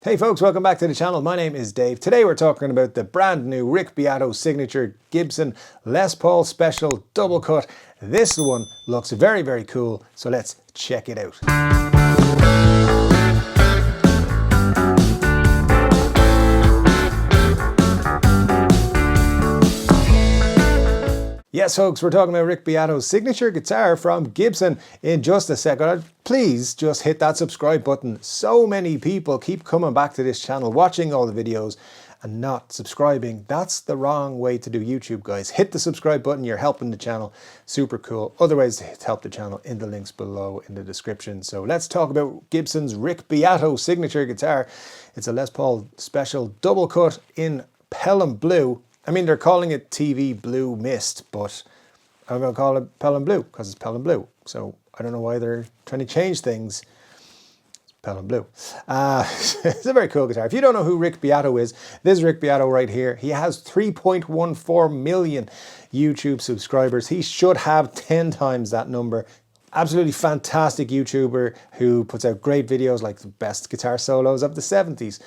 Hey folks, welcome back to the channel. My name is Dave. Today we're talking about the brand new Rick Beato signature Gibson Les Paul Special Double Cut. This one looks very, very cool, so let's check it out. Yes folks, we're talking about Rick Beato's signature guitar from Gibson in just a second. Please just hit that subscribe button. So many people keep coming back to this channel, watching all the videos and not subscribing. That's the wrong way to do YouTube, guys. Hit the subscribe button, you're helping the channel. Super cool. Other ways to help the channel in the links below in the description. So let's talk about Gibson's Rick Beato signature guitar. It's a Les Paul Special Double Cut in Pelham Blue. I mean, they're calling it TV Blue Mist, but I'm going to call it Pelham Blue because it's Pelham Blue. So I don't know why they're trying to change things. It's Pelham Blue. It's a very cool guitar. If you don't know who Rick Beato is, this is Rick Beato right here. He has 3.14 million YouTube subscribers. He should have 10 times that number. Absolutely fantastic YouTuber who puts out great videos like the best guitar solos of the 70s.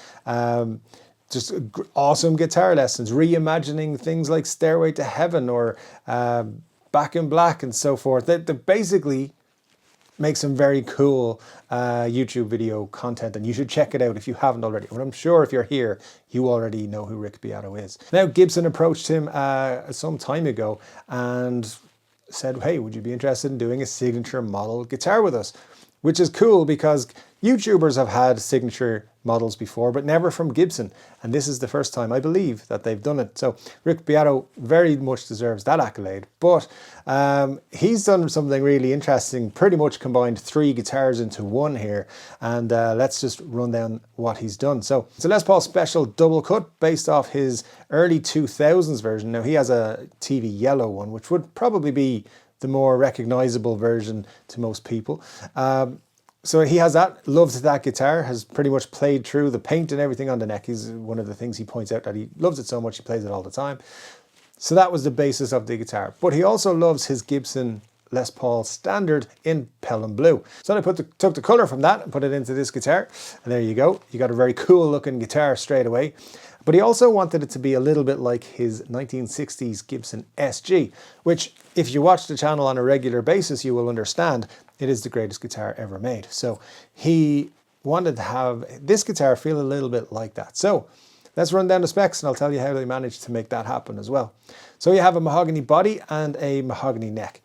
Just awesome guitar lessons, reimagining things like Stairway to Heaven or Back in Black and so forth. They basically make some very cool YouTube video content, and you should check it out if you haven't already. But I'm sure if you're here, you already know who Rick Beato is. Now, Gibson approached him some time ago and said, hey, would you be interested in doing a signature model guitar with us? Which is cool because YouTubers have had signature models before, but never from Gibson. And this is the first time, I believe, that they've done it. So Rick Beato very much deserves that accolade. But he's done something really interesting, pretty much combined three guitars into one here. And let's just run down what he's done. So it's a Les Paul Special Double Cut based off his early 2000s version. Now he has a TV yellow one, which would probably be the more recognizable version to most people. So he has that, loved that guitar, has pretty much played through the paint and everything on the neck. Is one of the things he points out, that he loves it so much he plays it all the time. So that was the basis of the guitar. But he also loves his Gibson Les Paul Standard in Pelham Blue. So I took the color from that and put it into this guitar. And there you go. You got a very cool looking guitar straight away. But he also wanted it to be a little bit like his 1960s Gibson SG, which if you watch the channel on a regular basis, you will understand it is the greatest guitar ever made. So he wanted to have this guitar feel a little bit like that. So let's run down the specs and I'll tell you how they managed to make that happen as well. So you have a mahogany body and a mahogany neck,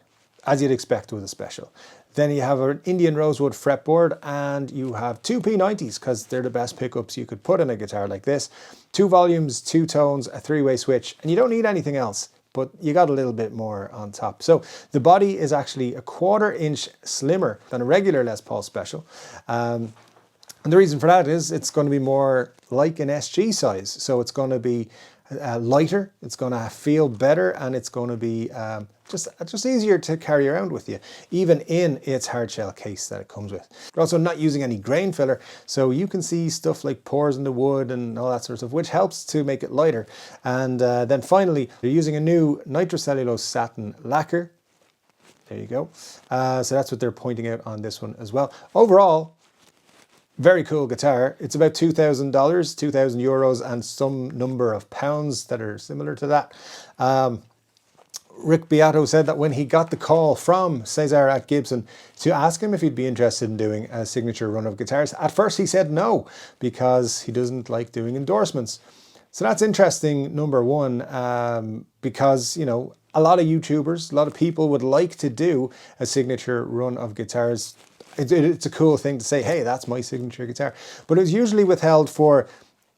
as you'd expect with a special. Then you have an Indian rosewood fretboard and you have two P90s because they're the best pickups you could put in a guitar like this. 2 volumes, 2 tones, a 3-way switch, and you don't need anything else, but you got a little bit more on top. So the body is actually a 1/4 inch slimmer than a regular Les Paul Special. And the reason for that is it's going to be more like an SG size. So it's going to be lighter, it's going to feel better, and it's going to be just easier to carry around with you, even in its hard shell case that it comes with. We're also not using any grain filler, so you can see stuff like pores in the wood and all that sort of stuff, which helps to make it lighter. And then finally, they're using a new nitrocellulose satin lacquer. There you go. So that's what they're pointing out on this one as well. Overall, very cool guitar. It's about $2,000, 2,000 euros, and some number of pounds that are similar to that. Rick Beato said that when he got the call from Cesar at Gibson to ask him if he'd be interested in doing a signature run of guitars, at first he said no, because he doesn't like doing endorsements. So that's interesting, number one, because, you know, a lot of YouTubers, a lot of people would like to do a signature run of guitars. It's a cool thing to say, hey, that's my signature guitar. But it was usually withheld for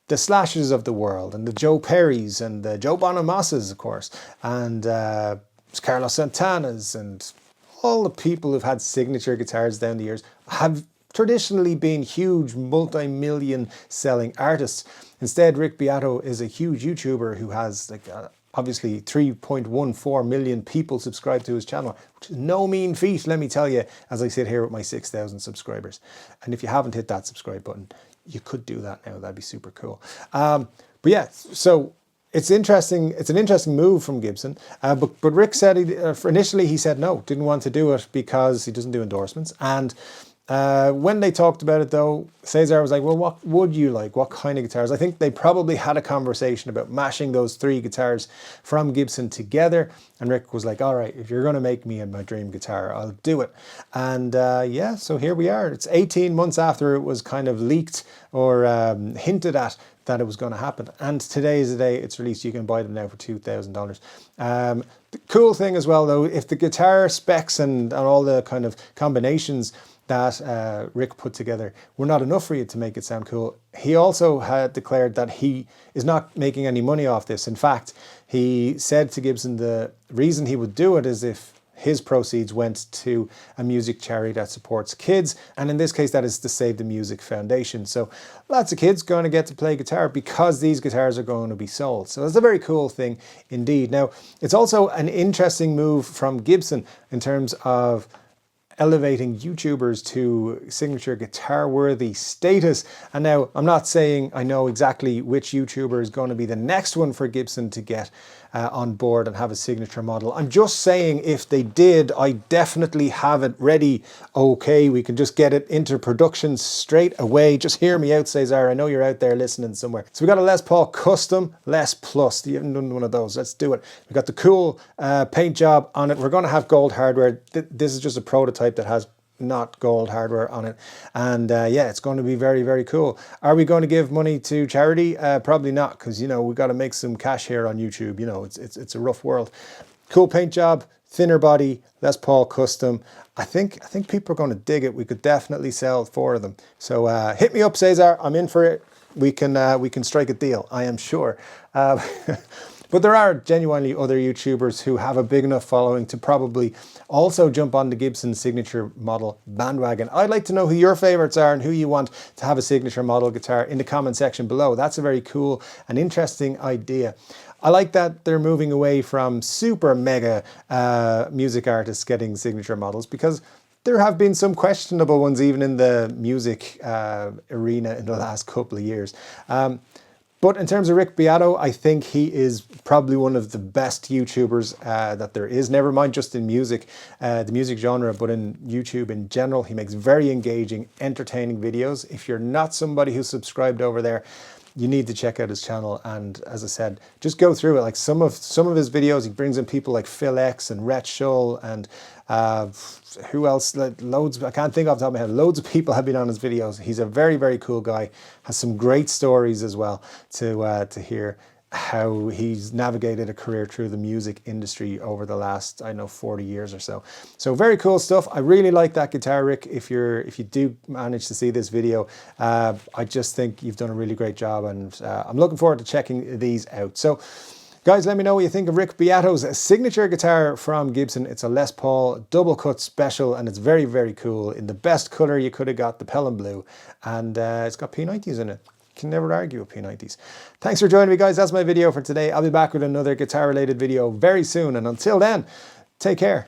the Slashes of the world and the Joe Perrys and the Joe Bonamasses, of course, and Carlos Santana's, and all the people who've had signature guitars down the years have traditionally been huge multi-million selling artists. Instead, Rick Beato is a huge YouTuber who has like obviously 3.14 million people subscribe to his channel, which is no mean feat, let me tell you, as I sit here with my 6,000 subscribers. And if you haven't hit that subscribe button, you could do that now. That'd be super cool. But yeah, so it's interesting. It's an interesting move from Gibson. But Rick said initially he said no, didn't want to do it because he doesn't do endorsements. And When they talked about it though, Cesar was like, well, what would you like? What kind of guitars? I think they probably had a conversation about mashing those 3 guitars from Gibson together. And Rick was like, all right, if you're going to make me my dream guitar, I'll do it. And yeah, so here we are. It's 18 months after it was kind of leaked or hinted at that it was going to happen. And today is the day it's released. You can buy them now for $2,000. The cool thing as well though, if the guitar specs and all the kind of combinations that Rick put together were not enough for you to make it sound cool, he also had declared that he is not making any money off this. In fact, he said to Gibson the reason he would do it is if his proceeds went to a music charity that supports kids, and in this case that is the Save the Music Foundation. So lots of kids going to get to play guitar because these guitars are going to be sold. So that's a very cool thing indeed. Now, it's also an interesting move from Gibson in terms of elevating YouTubers to signature guitar worthy status. And now I'm not saying I know exactly which YouTuber is going to be the next one for Gibson to get on board and have a signature model. I'm just saying if they did, I definitely have it ready. Okay, we can just get it into production straight away. Just hear me out, Cesar. I know you're out there listening somewhere. So we got a Les Paul Custom Les Plus. You haven't done one of those. Let's do it. We got the cool paint job on it. We're going to have gold hardware. This is just a prototype that has not gold hardware on it, and yeah, it's going to be very, very cool. Are we going to give money to charity? Probably not, because you know we've got to make some cash here on YouTube. You know, it's a rough world. Cool paint job, thinner body, Les Paul Custom. I think people are going to dig it. We could definitely sell 4 of them. So hit me up, Cesar. I'm in for it. We can strike a deal, I am sure. But there are genuinely other YouTubers who have a big enough following to probably also jump on the Gibson signature model bandwagon. I'd like to know who your favorites are and who you want to have a signature model guitar in the comment section below. That's a very cool and interesting idea. I like that they're moving away from super mega music artists getting signature models, because there have been some questionable ones even in the music arena in the last couple of years. But in terms of Rick Beato, I think he is probably one of the best YouTubers that there is. Never mind just in music, the music genre, but in YouTube in general. He makes very engaging, entertaining videos. If you're not somebody who's subscribed over there, you need to check out his channel. And as I said, just go through it. Like some of his videos, he brings in people like Phil X and Rhett Shull and who else? Loads, I can't think off the top of my head. Loads of people have been on his videos. He's a very, very cool guy. Has some great stories as well to hear how he's navigated a career through the music industry over the last, I know, 40 years or so. So very cool stuff. I really like that guitar, Rick. If you do manage to see this video, I just think you've done a really great job, and I'm looking forward to checking these out. So guys, let me know what you think of Rick Beato's signature guitar from Gibson. It's a Les Paul double cut special, and it's very, very cool in the best color you could have got, the Pelham Blue. And it's got P90s in it. Can never argue with P90s. Thanks for joining me, guys. That's my video for today. I'll be back with another guitar related video very soon. And until then, take care.